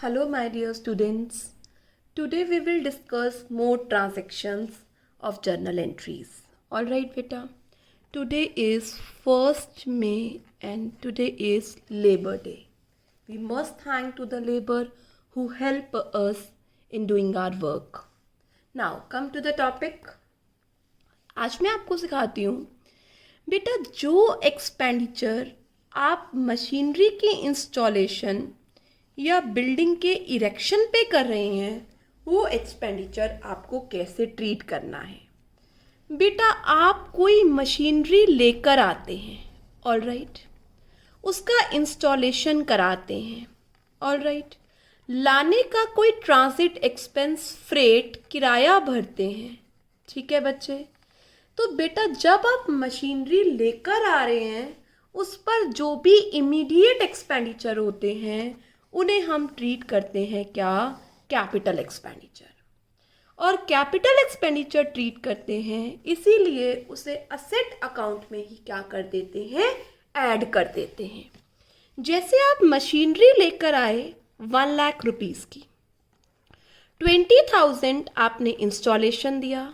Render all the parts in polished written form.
Hello, my dear students. Today we will discuss more transactions of journal entries. All right, beta. Today is 1st May and today is Labor Day. We must thank to the labor who help us in doing our work. Now, come to the topic. आज मैं आपको सिखाती हूँ बेटा जो expenditure आप machinery की installation या बिल्डिंग के इरेक्शन पे कर रहे हैं वो एक्सपेंडिचर आपको कैसे ट्रीट करना है। बेटा आप कोई मशीनरी लेकर आते हैं, ऑल राइट, उसका इंस्टॉलेशन कराते हैं, ऑल राइट, लाने का कोई ट्रांजिट एक्सपेंस फ्रेट किराया भरते हैं, ठीक है बच्चे। तो बेटा जब आप मशीनरी लेकर आ रहे हैं उस पर जो भी इमीडिएट एक्सपेंडिचर होते हैं उन्हें हम ट्रीट करते हैं क्या, कैपिटल एक्सपेंडिचर। और कैपिटल एक्सपेंडिचर ट्रीट करते हैं इसीलिए उसे असेट अकाउंट में ही क्या कर देते हैं, ऐड कर देते हैं। जैसे आप मशीनरी लेकर आए 1 लाख रुपीज़ की, 20,000 आपने इंस्टॉलेशन दिया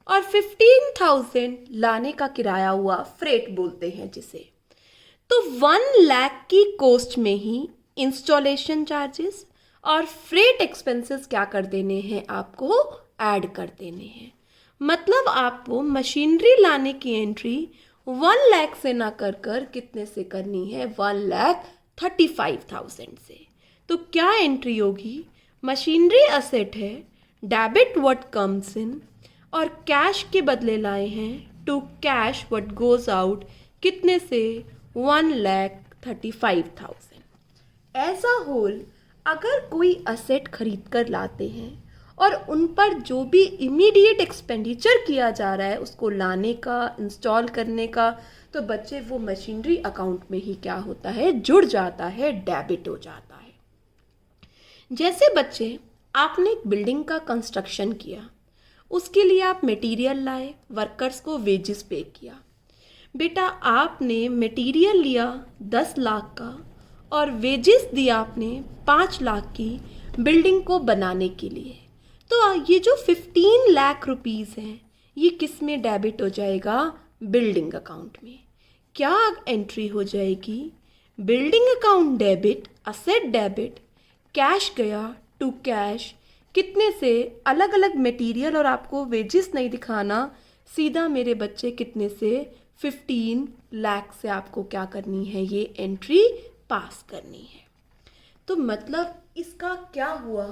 और 15,000 लाने का किराया हुआ, फ्रेट बोलते हैं जिसे। तो 1 लाख की कॉस्ट में ही इंस्टॉलेशन चार्जेस और फ्रेट एक्सपेंसेस क्या कर देने हैं, आपको ऐड कर देने हैं। मतलब आपको मशीनरी लाने की एंट्री 1 लाख से ना कर कितने से करनी है, 1,35,000 से। तो क्या एंट्री होगी, मशीनरी असेट है, डेबिट व्हाट कम्स इन और कैश के बदले लाए हैं to cash what goes out, कितने से, 1,35,000। एज अ होल अगर कोई असेट खरीद कर लाते हैं और उन पर जो भी इमीडिएट एक्सपेंडिचर किया जा रहा है उसको लाने का, इंस्टॉल करने का, तो बच्चे वो मशीनरी अकाउंट में ही क्या होता है, जुड़ जाता है, डेबिट हो जाता है। जैसे बच्चे आपने एक बिल्डिंग का कंस्ट्रक्शन किया, उसके लिए आप मटेरियल लाए, वर्कर्स को वेजेस पे किया। बेटा आपने मटेरियल लिया 10 लाख का और वेजेस दिया आपने 5 लाख की बिल्डिंग को बनाने के लिए। तो ये जो 15 लाख रुपीज़ हैं ये किस में डेबिट हो जाएगा, बिल्डिंग अकाउंट में। क्या एंट्री हो जाएगी, building account debit, asset debit, cash गया टू कैश, कितने से, अलग अलग मटेरियल और आपको वेजेस नहीं दिखाना, सीधा मेरे बच्चे कितने से, 15 लाख से आपको क्या करनी है, ये एंट्री पास करनी है। तो मतलब इसका क्या हुआ,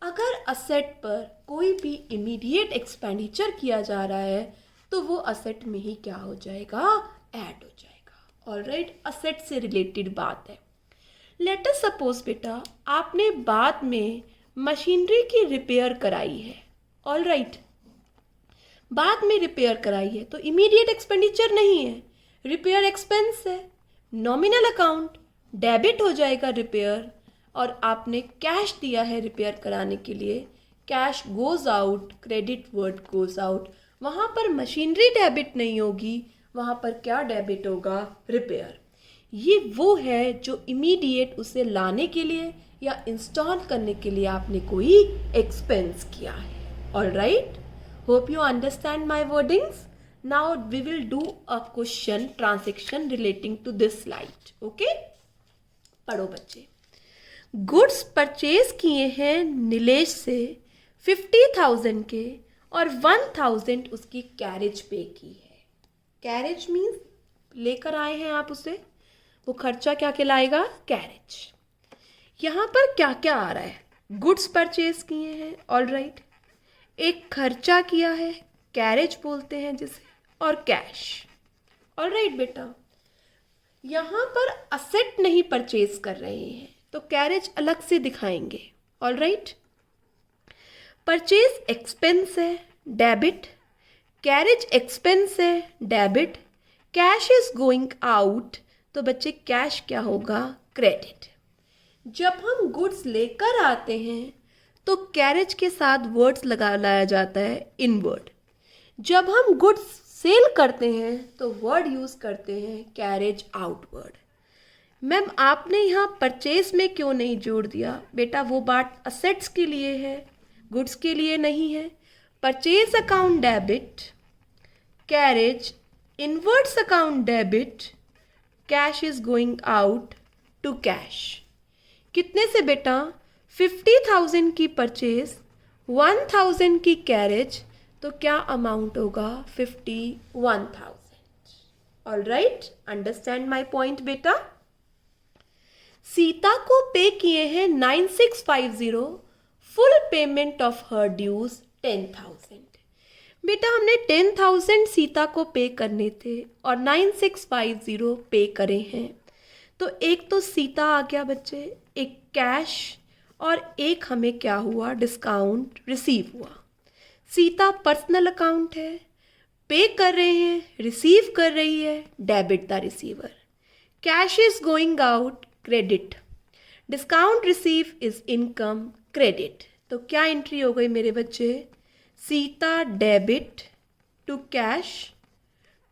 अगर असेट पर कोई भी इमीडिएट एक्सपेंडिचर किया जा रहा है तो वो असेट में ही क्या हो जाएगा, ऐड हो जाएगा। ऑलराइट, असेट से रिलेटेड बात है। लेट अस सपोज बेटा आपने बाद में मशीनरी की रिपेयर कराई है, ऑलराइट, बाद में रिपेयर कराई है तो इमीडिएट एक्सपेंडिचर नहीं है, रिपेयर एक्सपेंस है, नॉमिनल अकाउंट, डेबिट हो जाएगा रिपेयर, और आपने कैश दिया है रिपेयर कराने के लिए, cash goes out, credit word goes out, वहाँ पर मशीनरी डेबिट नहीं होगी, वहाँ पर क्या डेबिट होगा, रिपेयर। ये वो है जो इमीडिएट उसे लाने के लिए या इंस्टॉल करने के लिए आपने कोई एक्सपेंस किया है। Alright, hope you understand my wordings. Now we will do a question transaction relating to this slide. Okay, पढ़ो बच्चे। गुड्स परचेज किए हैं नीलेश से 50,000 के और 1,000 उसकी कैरेज पे की है। कैरेज मीन्स लेकर आए हैं आप उसे, वो खर्चा क्या कहलाएगा, कैरेज। यहाँ पर क्या क्या आ रहा है, गुड्स परचेज किए हैं, ऑल राइट, एक खर्चा किया है, कैरेज बोलते हैं जिसे, और कैश। ऑल राइट बेटा, यहाँ पर असेट नहीं परचेज कर रहे हैं तो कैरेज अलग से दिखाएंगे। ऑल राइट, परचेज एक्सपेंस है, डेबिट, कैरेज एक्सपेंस है, debit, cash is going out, तो बच्चे कैश क्या होगा, क्रेडिट। जब हम गुड्स लेकर आते हैं तो कैरेज के साथ वर्ड्स लगा लाया जाता है, इनवर्ड। जब हम गुड्स सेल करते हैं तो वर्ड यूज़ करते हैं कैरेज आउटवर्ड। मैम आपने यहाँ परचेज में क्यों नहीं जोड़ दिया? बेटा वो बात असेट्स के लिए है, गुड्स के लिए नहीं है। Purchase account debit, carriage inwards account debit, cash is going out to cash. कितने से बेटा? 50,000 की परचेज, 1,000 की कैरेज, तो क्या अमाउंट होगा? 51,000। All right, understand my point बेटा। सीता को पे किए हैं 9650, full payment of her dues 10,000। बेटा हमने 10,000 सीता को पे करने थे और 9650 पे करे हैं, तो एक तो सीता आ गया बच्चे, एक कैश, और एक हमें क्या हुआ? डिस्काउंट रिसीव हुआ। सीता पर्सनल अकाउंट है, पे कर रहे हैं, रिसीव कर रही है, debit the receiver. Cash is going out, credit. Discount receive is income, credit. तो क्या एंट्री हो गई मेरे बच्चे? Sita debit to cash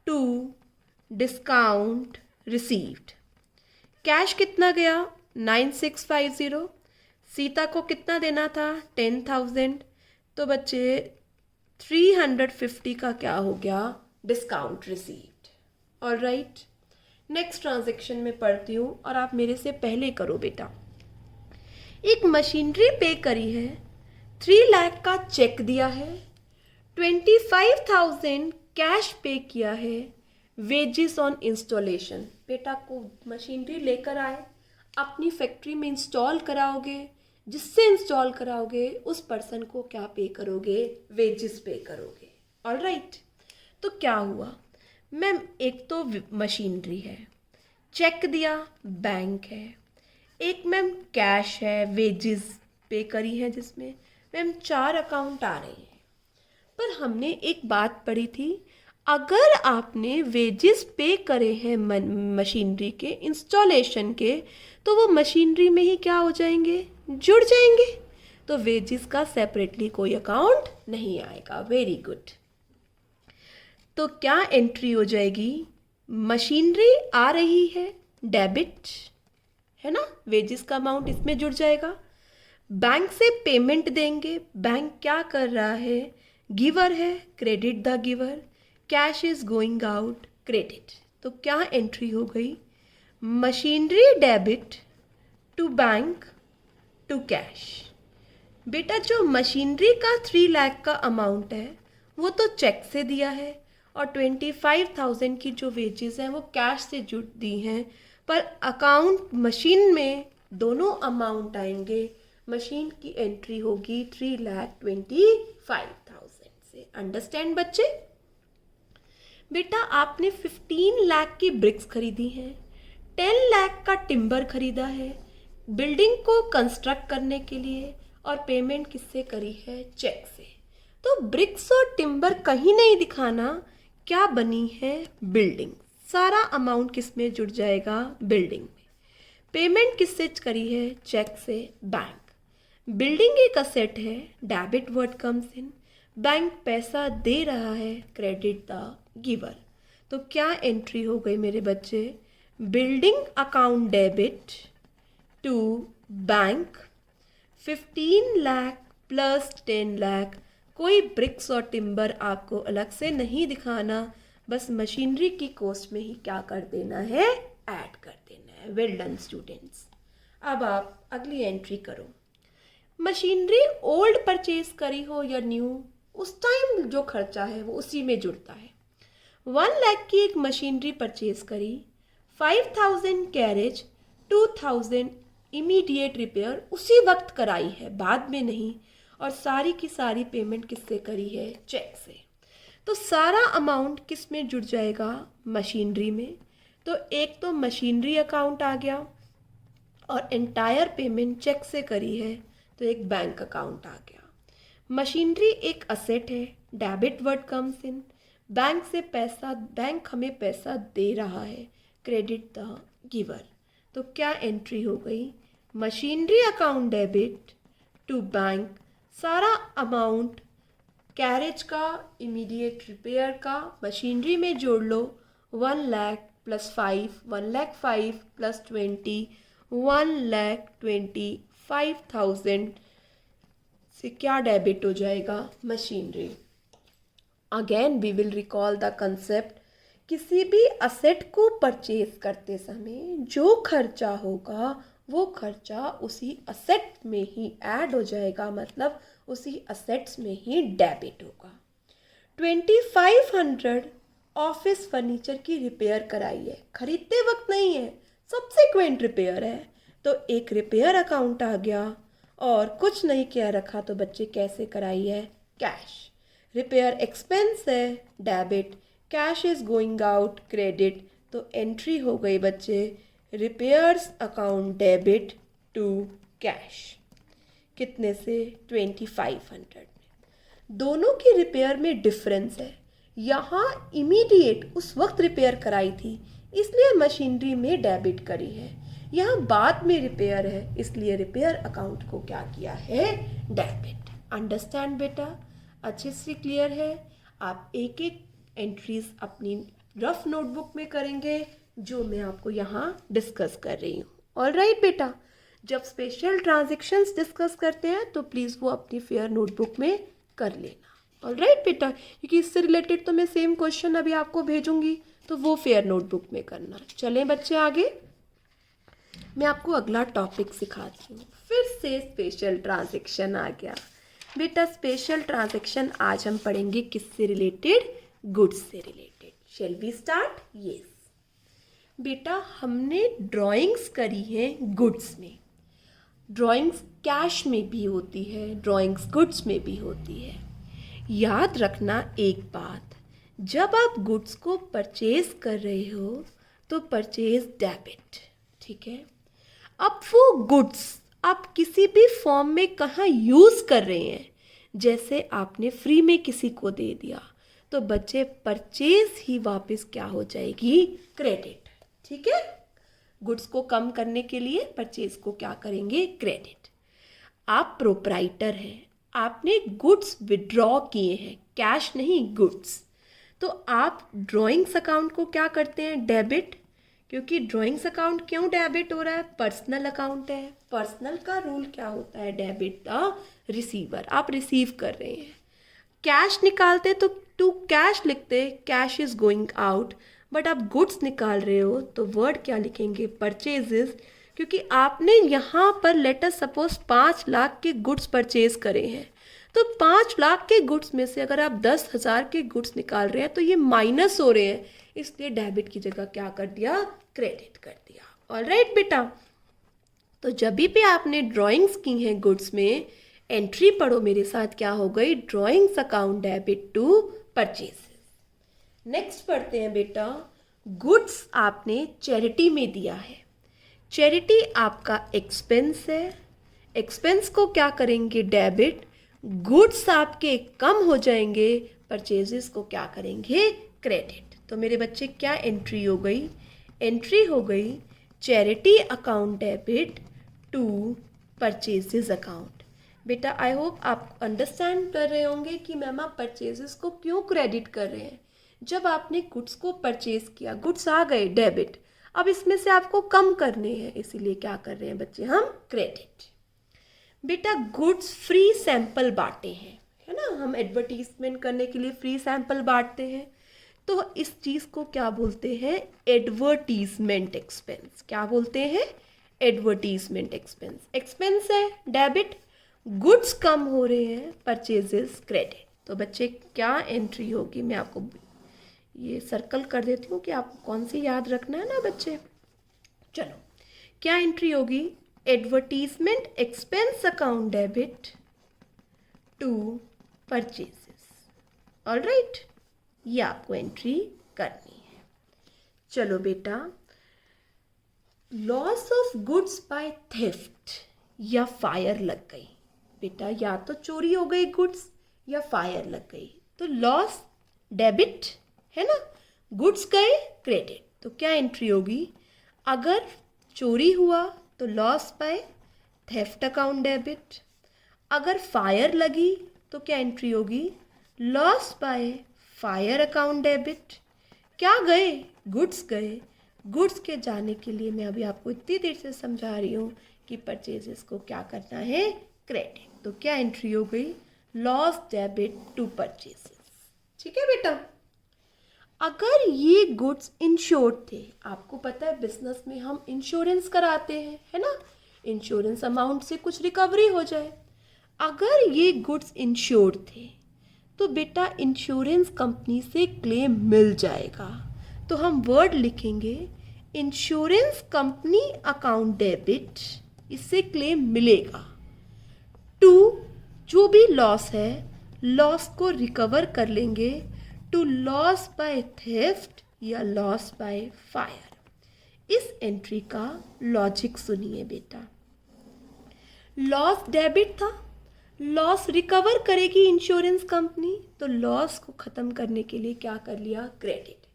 to discount received. Cash कितना गया? 9650। सीता को कितना देना था? 10,000। तो बच्चे 350 का क्या हो गया? Discount received. All right, next transaction में पढ़ती हूँ और आप मेरे से पहले करो बेटा। एक मशीनरी पे करी है, 3 लाख का चेक दिया है, 25,000 कैश पे किया है, वेजेस ऑन इंस्टॉलेशन। बेटा को मशीनरी लेकर आए, अपनी फैक्ट्री में इंस्टॉल कराओगे, जिससे इंस्टॉल कराओगे उस पर्सन को क्या पे करोगे? वेजेस पे करोगे। ऑल राइट, तो क्या हुआ मैम? एक तो मशीनरी है, चेक दिया, बैंक है, एक मैम कैश है, वेजेस पे करी है जिसमें मैम 4 अकाउंट आ रहे हैं। पर हमने एक बात पढ़ी थी, अगर आपने वेजेस पे करे हैं मशीनरी के इंस्टॉलेशन के, तो वो मशीनरी में ही क्या हो जाएंगे? जुड़ जाएंगे। तो वेजेस का सेपरेटली कोई अकाउंट नहीं आएगा। Very good. तो क्या एंट्री हो जाएगी? मशीनरी आ रही है, डेबिट है ना, वेजेस का अमाउंट इसमें जुड़ जाएगा। बैंक से पेमेंट देंगे, बैंक क्या कर रहा है? गिवर है, credit the giver. Cash is going out, credit. तो क्या एंट्री हो गई? Machinery debit to bank to cash. बेटा जो मशीनरी का 3 लाख का अमाउंट है वो तो चेक से दिया है, और 25,000 की जो वेजेस हैं वो कैश से जुड़ दी हैं, पर अकाउंट मशीन में दोनों अमाउंट आएंगे। मशीन की एंट्री होगी 3,25,000 से। अंडरस्टैंड बच्चे? बेटा आपने 15 लाख की ब्रिक्स खरीदी हैं, 10 लाख का टिम्बर खरीदा है बिल्डिंग को कंस्ट्रक्ट करने के लिए, और पेमेंट किससे करी है? चेक से। तो ब्रिक्स और टिम्बर कहीं नहीं दिखाना, क्या बनी है? बिल्डिंग। सारा अमाउंट किस में जुड़ जाएगा? बिल्डिंग में। पेमेंट किससे करी है? चेक से, बैंक। बिल्डिंग एक असेट है, debit word comes in. Bank पैसा दे रहा है, क्रेडिट द गिवर। तो क्या एंट्री हो गई मेरे बच्चे? Building account debit to bank, 15 lakh plus 10 lakh. कोई ब्रिक्स और टिम्बर आपको अलग से नहीं दिखाना, बस मशीनरी की कॉस्ट में ही क्या कर देना है? ऐड कर देना है। Well done students. अब आप अगली एंट्री करो। मशीनरी ओल्ड परचेज करी हो या न्यू, उस टाइम जो खर्चा है वो उसी में जुड़ता है। 1 लाख की एक मशीनरी परचेज करी, 5,000 कैरेज, 2,000 इमीडिएट रिपेयर उसी वक्त कराई है, बाद में नहीं, और सारी की सारी पेमेंट किससे करी है? चेक से। तो सारा अमाउंट किस में जुड़ जाएगा? मशीनरी में। तो एक तो मशीनरी अकाउंट आ गया, और एंटायर पेमेंट चेक से करी है, तो एक बैंक अकाउंट आ गया। मशीनरी एक असेट है, debit word comes in. Bank से पैसा, बैंक हमें पैसा दे रहा है, क्रेडिट द गिवर। तो क्या एंट्री हो गई? Machinery account debit to bank, सारा अमाउंट कैरेज का, इमीडिएट रिपेयर का मशीनरी में जोड़ लो, 1 लाख प्लस 5 1,05,000 प्लस 20 1,25,000 से क्या डेबिट हो जाएगा? Machinery. Again we will recall the concept. किसी भी असेट को परचेज करते समय जो खर्चा होगा वो खर्चा उसी असेट में ही ऐड हो जाएगा, मतलब उसी असेट्स में ही डेबिट होगा। 2500 ऑफिस फर्नीचर की रिपेयर कराई है, खरीदते वक्त नहीं है, सब्सिक्वेंट रिपेयर है, तो एक रिपेयर अकाउंट आ गया। और कुछ नहीं किया रखा तो बच्चे कैसे कराई है? कैश। रिपेयर एक्सपेंस है, debit. Cash is going out, credit. तो एंट्री हो गई बच्चे repairs account debit to cash. कितने से? 2500 में। दोनों की रिपेयर में डिफरेंस है। यहाँ इमीडिएट उस वक्त रिपेयर कराई थी इसलिए मशीनरी में डेबिट करी है, यहाँ बाद में रिपेयर है इसलिए रिपेयर अकाउंट को क्या किया है? डेबिट। अंडरस्टैंड बेटा? अच्छे से क्लियर है? आप एक एक एंट्रीज अपनी रफ नोटबुक में करेंगे जो मैं आपको यहाँ डिस्कस कर रही हूँ। ऑलराइट बेटा, जब स्पेशल ट्रांजैक्शंस डिस्कस करते हैं तो प्लीज़ वो अपनी फेयर नोटबुक में कर लेना। ऑलराइट बेटा, क्योंकि इससे रिलेटेड तो मैं सेम क्वेश्चन अभी आपको भेजूंगी तो वो फेयर नोटबुक में करना। चलें बच्चे आगे, मैं आपको अगला टॉपिक सिखाती हूँ। फिर से स्पेशल ट्रांजैक्शन आ गया बेटा। स्पेशल ट्रांजैक्शन आज हम पढ़ेंगे किससे रिलेटेड? गुड्स से related. Shall we start? Yes बेटा, हमने ड्राइंग्स करी हैं गुड्स में। ड्राइंग्स कैश में भी होती है, ड्राइंग्स गुड्स में भी होती है। याद रखना एक बात, जब आप गुड्स को परचेज कर रहे हो तो परचेज डेबिट, ठीक है। अब वो गुड्स आप किसी भी फॉर्म में कहाँ यूज़ कर रहे हैं, जैसे आपने फ्री में किसी को दे दिया तो बच्चे परचेज ही वापस क्या हो जाएगी? क्रेडिट, ठीक है। गुड्स को कम करने के लिए परचेज को क्या करेंगे? क्रेडिट। आप प्रोप्राइटर हैं, आपने गुड्स विड्रॉ किए हैं, कैश नहीं गुड्स, तो आप ड्राइंग्स अकाउंट को क्या करते हैं? डेबिट। क्योंकि ड्राइंग्स अकाउंट क्यों डेबिट हो रहा है? पर्सनल अकाउंट है, पर्सनल का रूल क्या होता है? डेबिट द रिसीवर, आप रिसीव कर रहे हैं। कैश निकालते तो टू कैश लिखते, cash is going out, but आप गुड्स निकाल रहे हो तो वर्ड क्या लिखेंगे? परचेजेस, क्योंकि आपने यहाँ पर लेट अस सपोज 5 लाख के गुड्स परचेज करे हैं, तो 5 लाख के गुड्स में से अगर आप 10,000 के गुड्स निकाल रहे हैं तो ये माइनस हो रहे हैं, इसलिए डेबिट की जगह क्या कर दिया? क्रेडिट कर दिया। ऑलराइट बेटा, तो जब भी आपने ड्राइंग्स की हैं गुड्स में, एंट्री पढ़ो मेरे साथ, क्या हो गई? Drawings account debit to purchases. Next पढ़ते हैं बेटा, गुड्स आपने चैरिटी में दिया है। चैरिटी आपका एक्सपेंस है, एक्सपेंस को क्या करेंगे? डेबिट। गुड्स आपके कम हो जाएंगे, परचेजेस को क्या करेंगे? क्रेडिट। तो मेरे बच्चे क्या एंट्री हो गई? एंट्री हो गई charity account debit to purchases account. बेटा आई होप आप अंडरस्टैंड कर रहे होंगे कि मैम आप परचेजेस को क्यों क्रेडिट कर रहे हैं। जब आपने गुड्स को परचेज किया, गुड्स आ गए डेबिट, अब इसमें से आपको कम करने हैं, इसीलिए क्या कर रहे हैं बच्चे? हम क्रेडिट। बेटा गुड्स फ्री सैंपल बांटे हैं, है ना, हम एडवर्टीजमेंट करने के लिए फ्री सैंपल बांटते हैं, तो इस चीज़ को क्या बोलते हैं? Advertisement expense. क्या बोलते हैं? Advertisement expense. एक्सपेंस है डेबिट, गुड्स कम हो रहे हैं, परचेजेस क्रेडिट। तो बच्चे क्या एंट्री होगी? मैं आपको ये सर्कल कर देती हूँ कि आपको कौन सी याद रखना है ना बच्चे। चलो, क्या एंट्री होगी? Advertisement expense account debit to purchases. Alright, ये आपको एंट्री करनी है। चलो बेटा, loss of goods by theft या फायर लग गई। बेटा या तो चोरी हो गई गुड्स या फायर लग गई, तो लॉस डेबिट है ना, गुड्स गए क्रेडिट। तो क्या एंट्री होगी? अगर चोरी हुआ तो loss by theft account debit, अगर फायर लगी तो क्या एंट्री होगी? Loss by fire account debit. क्या गए? गुड्स गए, गुड्स के जाने के लिए मैं अभी आपको इतनी देर से समझा रही हूँ कि परचेजेस को क्या करना है, क्रेडिट। तो क्या एंट्री हो गई, लॉस डेबिट टू परचेजेस। ठीक है बेटा। अगर ये गुड्स इंश्योर्ड थे, आपको पता है बिजनेस में हम इंश्योरेंस कराते हैं, है ना, इंश्योरेंस अमाउंट से कुछ रिकवरी हो जाए। अगर ये गुड्स इंश्योर्ड थे तो बेटा इंश्योरेंस कंपनी से क्लेम मिल जाएगा। तो हम वर्ड लिखेंगे इंश्योरेंस कंपनी अकाउंट डेबिट, इससे क्लेम मिलेगा। टू, जो भी लॉस है लॉस को रिकवर कर लेंगे, टू लॉस बाय थेफ्ट या लॉस बाय फायर। इस एंट्री का लॉजिक सुनिए बेटा। लॉस डेबिट था, लॉस रिकवर करेगी इंश्योरेंस कंपनी, तो लॉस को ख़त्म करने के लिए क्या कर लिया, क्रेडिट।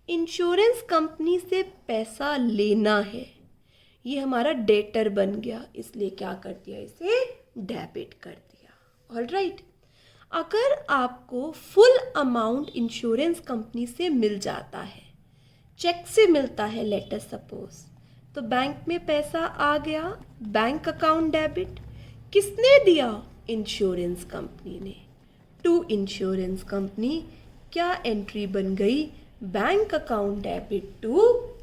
इंश्योरेंस कंपनी से पैसा लेना है, ये हमारा डेटर बन गया, इसलिए क्या कर दिया, इसे डेबिट कर दिया। All right. अगर आपको फुल अमाउंट इंश्योरेंस कंपनी से मिल जाता है, चेक से मिलता है लेटर सपोज, तो बैंक में पैसा आ गया, बैंक अकाउंट डेबिट। किसने दिया, इंश्योरेंस कंपनी ने। टू इंश्योरेंस कंपनी, क्या एंट्री बन गई, bank account debit to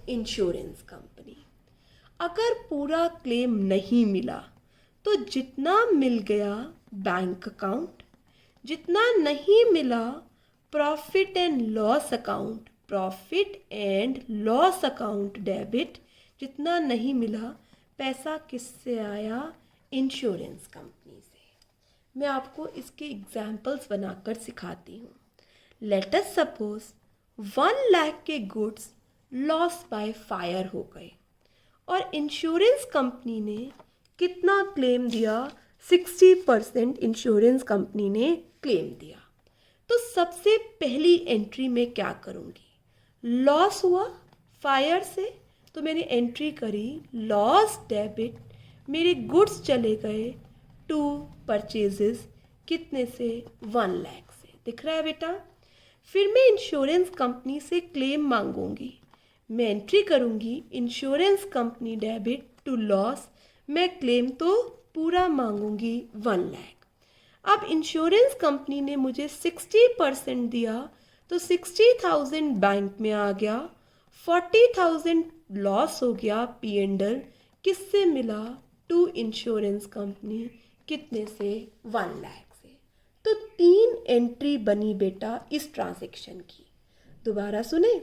insurance company. अगर पूरा क्लेम नहीं मिला तो जितना मिल गया बैंक अकाउंट, जितना नहीं मिला profit and loss account, profit and loss account debit. जितना नहीं मिला पैसा किससे आया, इंश्योरेंस कंपनी से। मैं आपको इसके एग्जाम्पल्स बनाकर सिखाती हूँ। लेट अस सपोज 1 लाख के गुड्स लॉस बाय फायर हो गए और इंश्योरेंस कंपनी ने कितना क्लेम दिया, 60% इंश्योरेंस कंपनी ने क्लेम दिया। तो सबसे पहली एंट्री में क्या करूँगी, लॉस हुआ फायर से, तो मैंने एंट्री करी लॉस डेबिट, मेरे गुड्स चले गए टू परचेजेस, कितने से, 1 लाख से। दिख रहा है बेटा। फिर मैं इंश्योरेंस कंपनी से क्लेम मांगूंगी, मैं एंट्री करूंगी insurance company debit to loss, मैं क्लेम तो पूरा मांगूंगी 1 लाख। अब इंश्योरेंस कंपनी ने मुझे 60% दिया, तो 60,000 बैंक में आ गया, 40,000 लॉस हो गया P&L, किससे मिला, टू इंश्योरेंस कंपनी, कितने से, 1 लाख से। तो 3 एंट्री बनी बेटा इस ट्रांजैक्शन की। दोबारा सुने,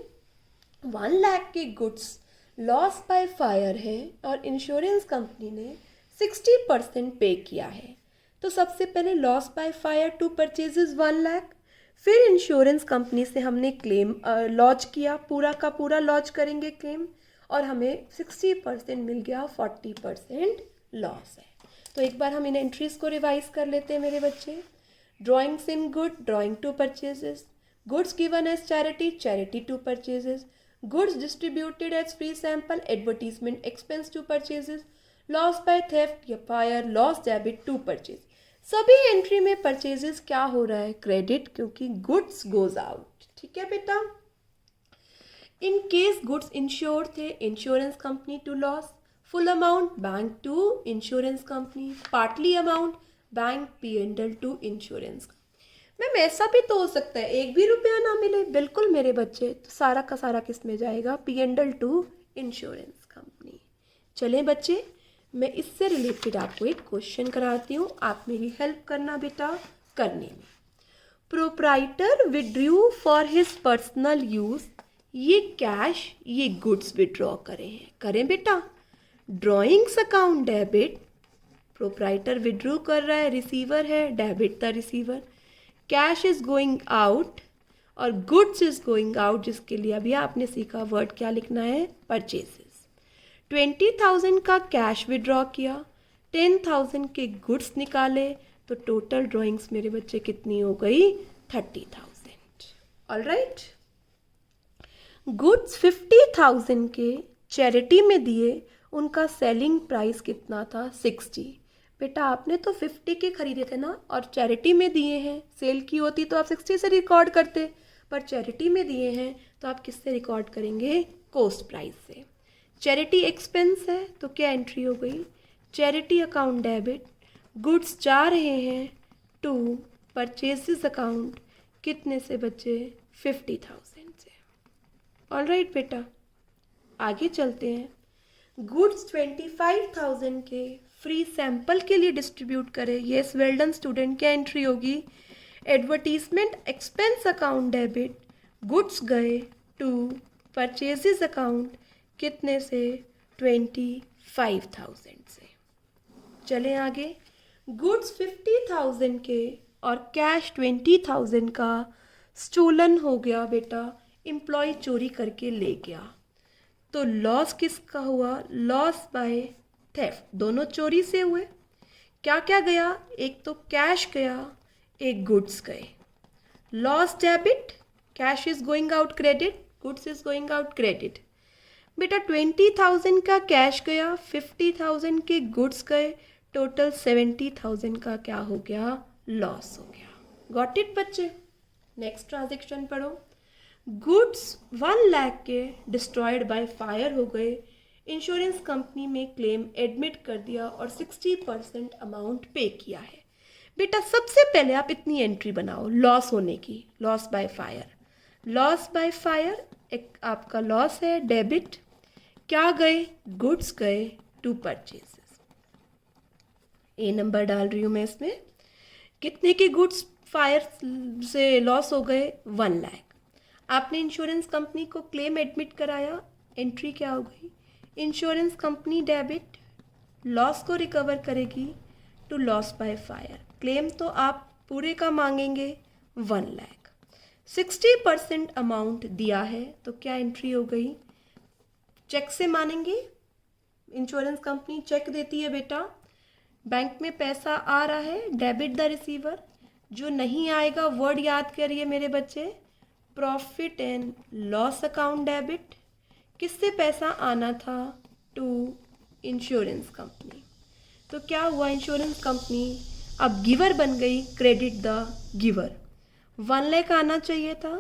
1 लाख के गुड्स लॉस बाय फायर है और इंश्योरेंस कंपनी ने 60% पे किया है। तो सबसे पहले loss by fire to purchases 1 lakh, फिर इंश्योरेंस कंपनी से हमने क्लेम लॉन्च किया, पूरा का पूरा लॉन्च करेंगे क्लेम, और हमें 60% मिल गया, 40% लॉस है। तो एक बार हम इन एंट्रीज को रिवाइज कर लेते हैं मेरे बच्चे। Drawings in good, drawing to purchases, goods given as charity, charity to purchases, goods distributed as free sample, advertisement expense to purchases, loss by theft या fire, loss debit to purchase. सभी entry में purchases क्या हो रहा है, credit, क्योंकि goods goes out. ठीक है बेटा। इन केस गुड्स इंश्योर्ड थे, insurance company to loss, full amount bank to insurance company, partly amount bank P&L to insurance. Ma'am ऐसा भी तो हो सकता है 1 भी रुपया ना मिले, बिल्कुल मेरे बच्चे, तो सारा का सारा किस में जाएगा, P&L टू इंश्योरेंस कंपनी। चलें बच्चे, मैं इससे रिलेटेड आपको एक क्वेश्चन कराती हूँ, आप मेरी हेल्प करना बेटा करने में। Proprietor withdrew for his personal use, ये कैश, ये गुड्स विड्रॉ करें बेटा। Drawings account debit, proprietor withdrew कर रहा है, रिसीवर है, डेबिट था receiver. Cash is going out और गुड्स इज गोइंग आउट, जिसके लिए अभी आपने सीखा वर्ड क्या लिखना है, परचेजेस। 20,000 का कैश विड्रॉ किया, 10,000 के गुड्स निकाले, तो टोटल ड्राइंग्स मेरे बच्चे कितनी हो गई, 30,000। All right. गुड्स 50,000 के चैरिटी में दिए, उनका सेलिंग प्राइस कितना था, 60। बेटा आपने तो 50 के खरीदे थे ना, और चैरिटी में दिए हैं, सेल की होती तो आप 60 से रिकॉर्ड करते, पर चैरिटी में दिए हैं तो आप किससे रिकॉर्ड करेंगे, कॉस्ट प्राइस से। चैरिटी एक्सपेंस है तो क्या एंट्री हो गई, चैरिटी अकाउंट डेबिट, गुड्स जा रहे हैं टू परचेजेस अकाउंट, कितने से बचे, 50,000 से। ऑलराइट बेटा, आगे चलते हैं। गुड्स 25,000 के फ्री सैंपल के लिए डिस्ट्रीब्यूट करें, येस वेल डन स्टूडेंट, क्या एंट्री होगी, advertisement expense account debit, goods गए टू परचेजेस अकाउंट, कितने से, 25,000 से। चलें आगे। गुड्स 50,000 के और कैश 20,000 का स्टोलन हो गया बेटा, एम्प्लॉय चोरी करके ले गया, तो लॉस किसका हुआ, लॉस बाय थेफ्ट, दोनों चोरी से हुए। क्या क्या गया, एक तो कैश गया, एक गुड्स गए। Loss debit, cash is going out credit, goods is going out credit. बेटा 20,000 का कैश गया, 50,000 के गुड्स गए, टोटल 70,000 का क्या हो गया, लॉस हो गया। गॉट इट बच्चे। नेक्स्ट ट्रांजेक्शन पढ़ो। गुड्स 1 लाख के डिस्ट्रॉयड बाय फायर हो गए, इंश्योरेंस कंपनी में क्लेम एडमिट कर दिया और 60% अमाउंट पे किया है। बेटा सबसे पहले आप इतनी एंट्री बनाओ लॉस होने की, loss by fire. Loss by fire एक आपका लॉस है डेबिट, क्या गए, गुड्स गए टू परचेजेस। ए नंबर डाल रही हूँ मैं इसमें, कितने के गुड्स फायर से लॉस हो गए, 1 लाख। आपने इंश्योरेंस कंपनी को क्लेम एडमिट कराया, एंट्री क्या हो गई, इंश्योरेंस कंपनी डेबिट, लॉस को रिकवर करेगी to loss by fire. Claim तो आप पूरे का मांगेंगे 1 लाख, 60% अमाउंट दिया है तो क्या एंट्री हो गई, चेक से मानेंगे, इंश्योरेंस कंपनी चेक देती है बेटा, बैंक में पैसा आ रहा है, डेबिट द रिसीवर। जो नहीं आएगा वर्ड याद करिए मेरे बच्चे, profit and loss account debit, किससे पैसा आना था, टू इंश्योरेंस कंपनी। तो क्या हुआ, इंश्योरेंस कंपनी अब गिवर बन गई, क्रेडिट द गिवर। 1 लाख आना चाहिए था,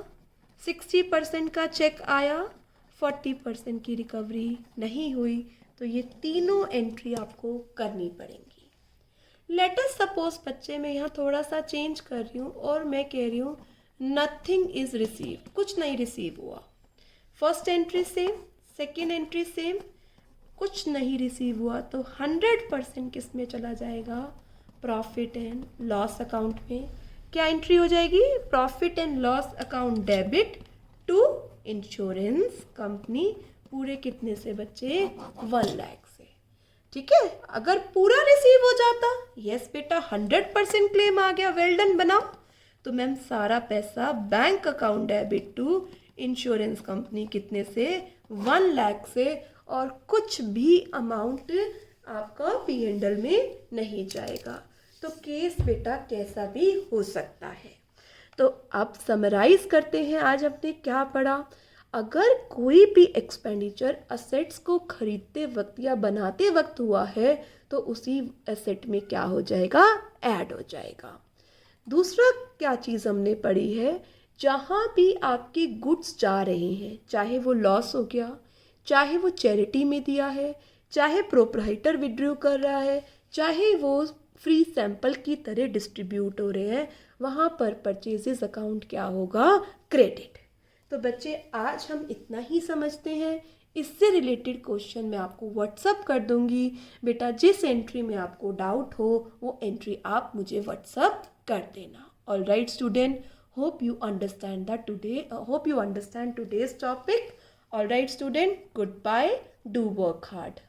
60% का चेक आया, 40% की रिकवरी नहीं हुई, तो ये तीनों एंट्री आपको करनी पड़ेंगी। लेट अस सपोज बच्चे मैं यहाँ थोड़ा सा चेंज कर रही हूँ और मैं कह रही हूँ नथिंग इज रिसीव, कुछ नहीं रिसीव हुआ। First entry same, second entry same, कुछ नहीं रिसीव हुआ, तो 100% किस में चला जाएगा, प्रॉफिट एंड लॉस अकाउंट में। क्या एंट्री हो जाएगी, profit and loss account debit to insurance company, पूरे कितने से बच्चे, 1 लाख से। ठीक है, अगर पूरा रिसीव हो जाता, यस बेटा 100% क्लेम आ गया, वेल डन बनाओ, तो मैम सारा पैसा bank account debit to insurance company, कितने से, 1 लाख से, और कुछ भी अमाउंट आपका P&L में नहीं जाएगा। तो केस बेटा कैसा भी हो सकता है। तो अब समराइज करते हैं, आज हमने क्या पढ़ा। अगर कोई भी एक्सपेंडिचर असेट्स को खरीदते वक्त या बनाते वक्त हुआ है तो उसी एसेट में क्या हो जाएगा, ऐड हो जाएगा। दूसरा क्या चीज़ हमने पढ़ी है, जहाँ भी आपके गुड्स जा रहे हैं, चाहे वो लॉस हो गया, चाहे वो चैरिटी में दिया है, चाहे प्रोप्राइटर विड्रॉ कर रहा है, चाहे वो फ्री सैंपल की तरह डिस्ट्रीब्यूट हो रहे हैं, वहाँ पर परचेजेस अकाउंट क्या होगा, क्रेडिट। तो बच्चे आज हम इतना ही समझते हैं। इससे रिलेटेड क्वेश्चन मैं आपको व्हाट्सअप कर दूंगी बेटा, जिस एंट्री में आपको डाउट हो वो एंट्री आप मुझे व्हाट्सअप कर देना। All right student, hope you understand today's topic. All right student, goodbye, do work hard.